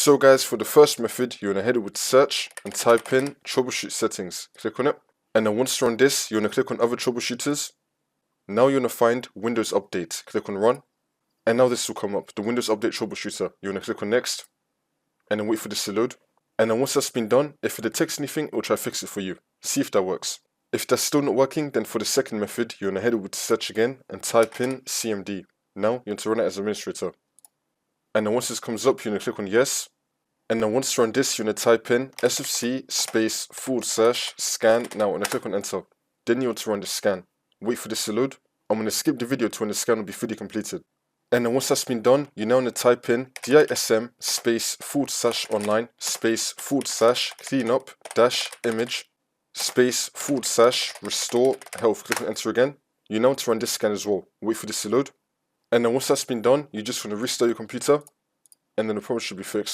So guys, for the first method, you're going to head it with search and type in troubleshoot settings. Click on it. And then once you're on this, you're going to click on other troubleshooters. Now you're going to find Windows Update. Click on run. And now this will come up, the Windows Update Troubleshooter. You're going to click on next. And then wait for this to load. And then once that's been done, if it detects anything, it will try to fix it for you. See if that works. If that's still not working, then for the second method, you're going to head it with search again and type in CMD. Now you're going to run it as administrator. And then once this comes up, you're going to click on yes. And then once you're on this, you're going to type in sfc space /scan. Now I'm going to click on enter. Then you're to run the scan. Wait for this to load. I'm going to skip the video to when the scan will be fully completed. And then once that's been done, you're now going to type in DISM space /online space /cleanup -image space /restore health. Click on enter again. You're now to run this scan as well. Wait for this to load. And then once that's been done, you're just going to restart your computer and then the problem should be fixed.